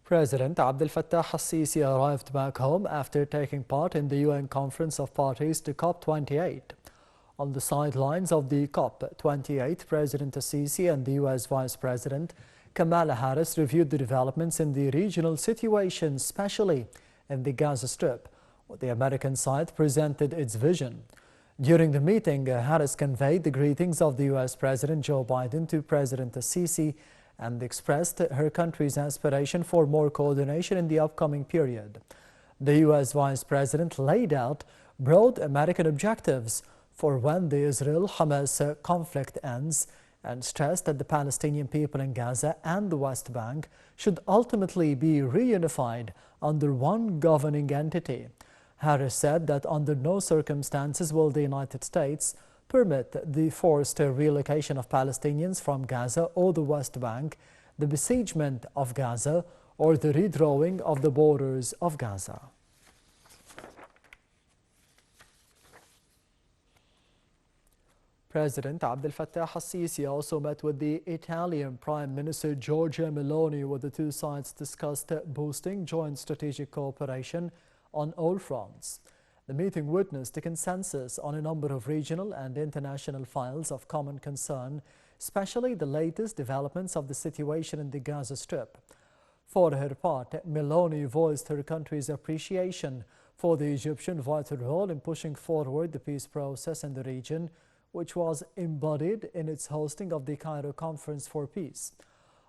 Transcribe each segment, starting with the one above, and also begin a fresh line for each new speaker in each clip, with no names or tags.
President Abdel Fattah al-Sisi arrived back home after taking part in the UN Conference of Parties to COP28. On the sidelines of the COP28, President al-Sisi and the U.S. Vice President Kamala Harris reviewed the developments in the regional situation, especially in the Gaza Strip, where the American side presented its vision. During the meeting, Harris conveyed the greetings of the U.S. President Joe Biden to President al-Sisi and expressed her country's aspiration for more coordination in the upcoming period. The U.S. Vice President laid out broad American objectives for when the Israel-Hamas conflict ends and stressed that the Palestinian people in Gaza and the West Bank should ultimately be reunified under one governing entity. Harris said that under no circumstances will the United States permit the forced relocation of Palestinians from Gaza or the West Bank, the besiegement of Gaza, or the redrawing of the borders of Gaza. President Abdel Fattah al-Sisi also met with the Italian Prime Minister Giorgia Meloni, where the two sides discussed boosting joint strategic cooperation on all fronts. The meeting witnessed a consensus on a number of regional and international files of common concern, especially the latest developments of the situation in the Gaza Strip. For her part, Meloni voiced her country's appreciation for the Egyptian vital role in pushing forward the peace process in the region, which was embodied in its hosting of the Cairo Conference for Peace.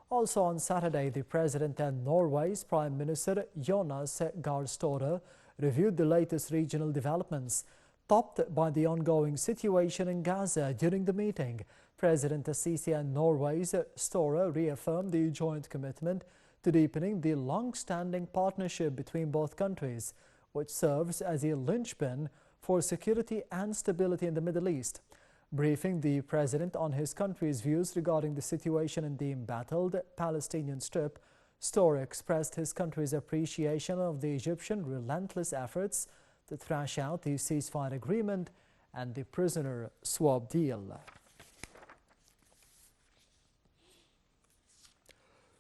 Also on Saturday, the President and Norway's Prime Minister Jonas Gahr Støre reviewed the latest regional developments, topped by the ongoing situation in Gaza. During the meeting, President al-Sisi and Norway's Støre reaffirmed the joint commitment to deepening the long-standing partnership between both countries, which serves as a linchpin for security and stability in the Middle East. Briefing the President on his country's views regarding the situation in the embattled Palestinian Strip, Støre expressed his country's appreciation of the Egyptian relentless efforts to thrash out the ceasefire agreement and the prisoner swap deal.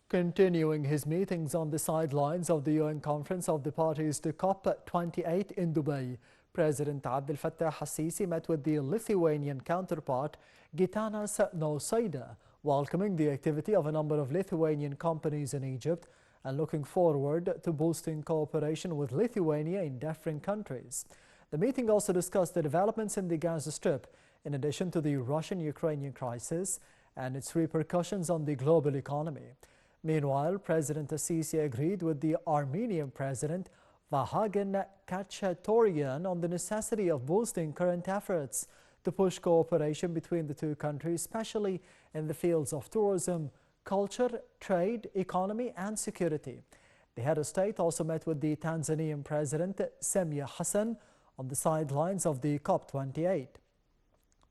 Continuing his meetings on the sidelines of the UN Conference of the Parties to COP28 in Dubai, President Abdel Fattah al-Sisi met with the Lithuanian counterpart Gitanas Nausėda, welcoming the activity of a number of Lithuanian companies in Egypt and looking forward to boosting cooperation with Lithuania in different countries. The meeting also discussed the developments in the Gaza Strip, in addition to the Russian-Ukrainian crisis and its repercussions on the global economy. Meanwhile, President al-Sisi agreed with the Armenian President Vahagan Khatchatoryan on the necessity of boosting current efforts to push cooperation between the two countries, especially in the fields of tourism, culture, trade, economy and security. The head of state also met with the Tanzanian President Samia Hassan on the sidelines of the COP28.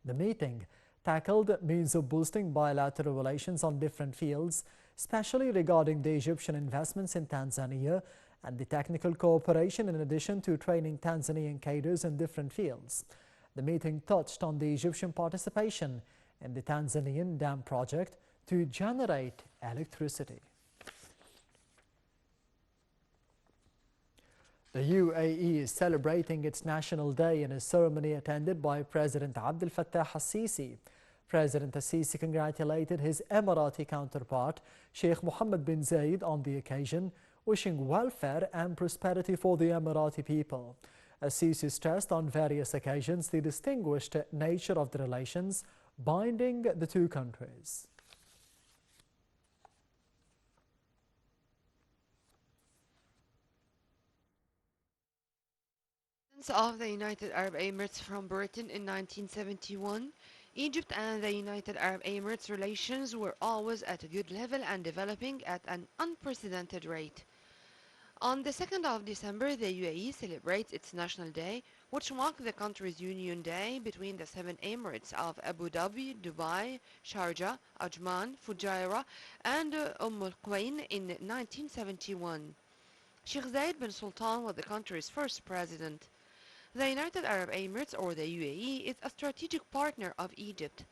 The meeting tackled means of boosting bilateral relations on different fields, especially regarding the Egyptian investments in Tanzania and the technical cooperation in addition to training Tanzanian cadres in different fields. The meeting touched on the Egyptian participation in the Tanzanian dam project to generate electricity. The UAE is celebrating its National Day in a ceremony attended by President Abdel Fattah al-Sisi. President al-Sisi congratulated his Emirati counterpart, Sheikh Mohammed bin Zayed, on the occasion, wishing welfare and prosperity for the Emirati people. Al-Sisi stressed on various occasions the distinguished nature of the relations binding the two countries.
Of the United Arab Emirates from Britain in 1971, Egypt and the United Arab Emirates relations were always at a good level and developing at an unprecedented rate. On the 2nd of December, the UAE celebrates its National Day, which marked the country's Union Day between the 7 Emirates of Abu Dhabi, Dubai, Sharjah, Ajman, Fujairah, and Al-Quwain in 1971. Sheikh Zayed bin Sultan was the country's first president. The United Arab Emirates, or the UAE, is a strategic partner of Egypt.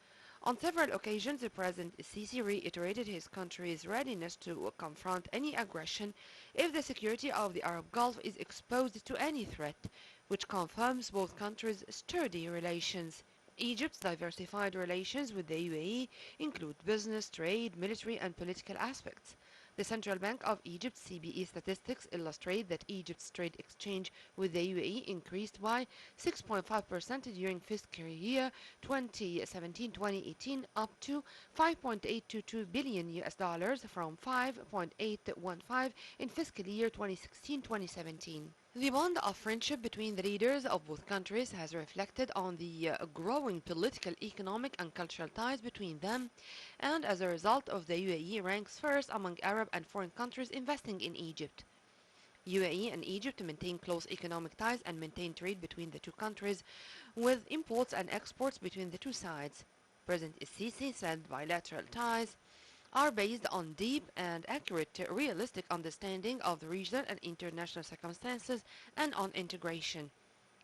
On several occasions, the President Sisi reiterated his country's readiness to confront any aggression if the security of the Arab Gulf is exposed to any threat, which confirms both countries' sturdy relations. Egypt's diversified relations with the UAE include business, trade, military, and political aspects. The Central Bank of Egypt CBE statistics illustrate that Egypt's trade exchange with the UAE increased by 6.5% during fiscal year 2017-2018 up to 5.822 billion US dollars from 5.815 in fiscal year 2016-2017. The bond of friendship between the leaders of both countries has reflected on the growing political, economic, and cultural ties between them, and as a result of the UAE ranks first among Arab and foreign countries investing in Egypt. UAE and Egypt maintain close economic ties and maintain trade between the two countries, with imports and exports between the two sides. President Sisi said bilateral ties are based on deep and accurate realistic understanding of the regional and international circumstances and on integration.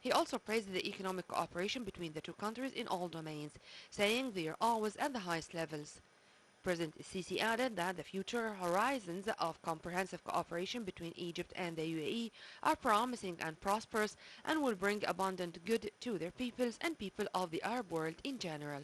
He also praised the economic cooperation between the two countries in all domains, saying they are always at the highest levels. President Sisi added that the future horizons of comprehensive cooperation between Egypt and the UAE are promising and prosperous and will bring abundant good to their peoples and people of the Arab world in general.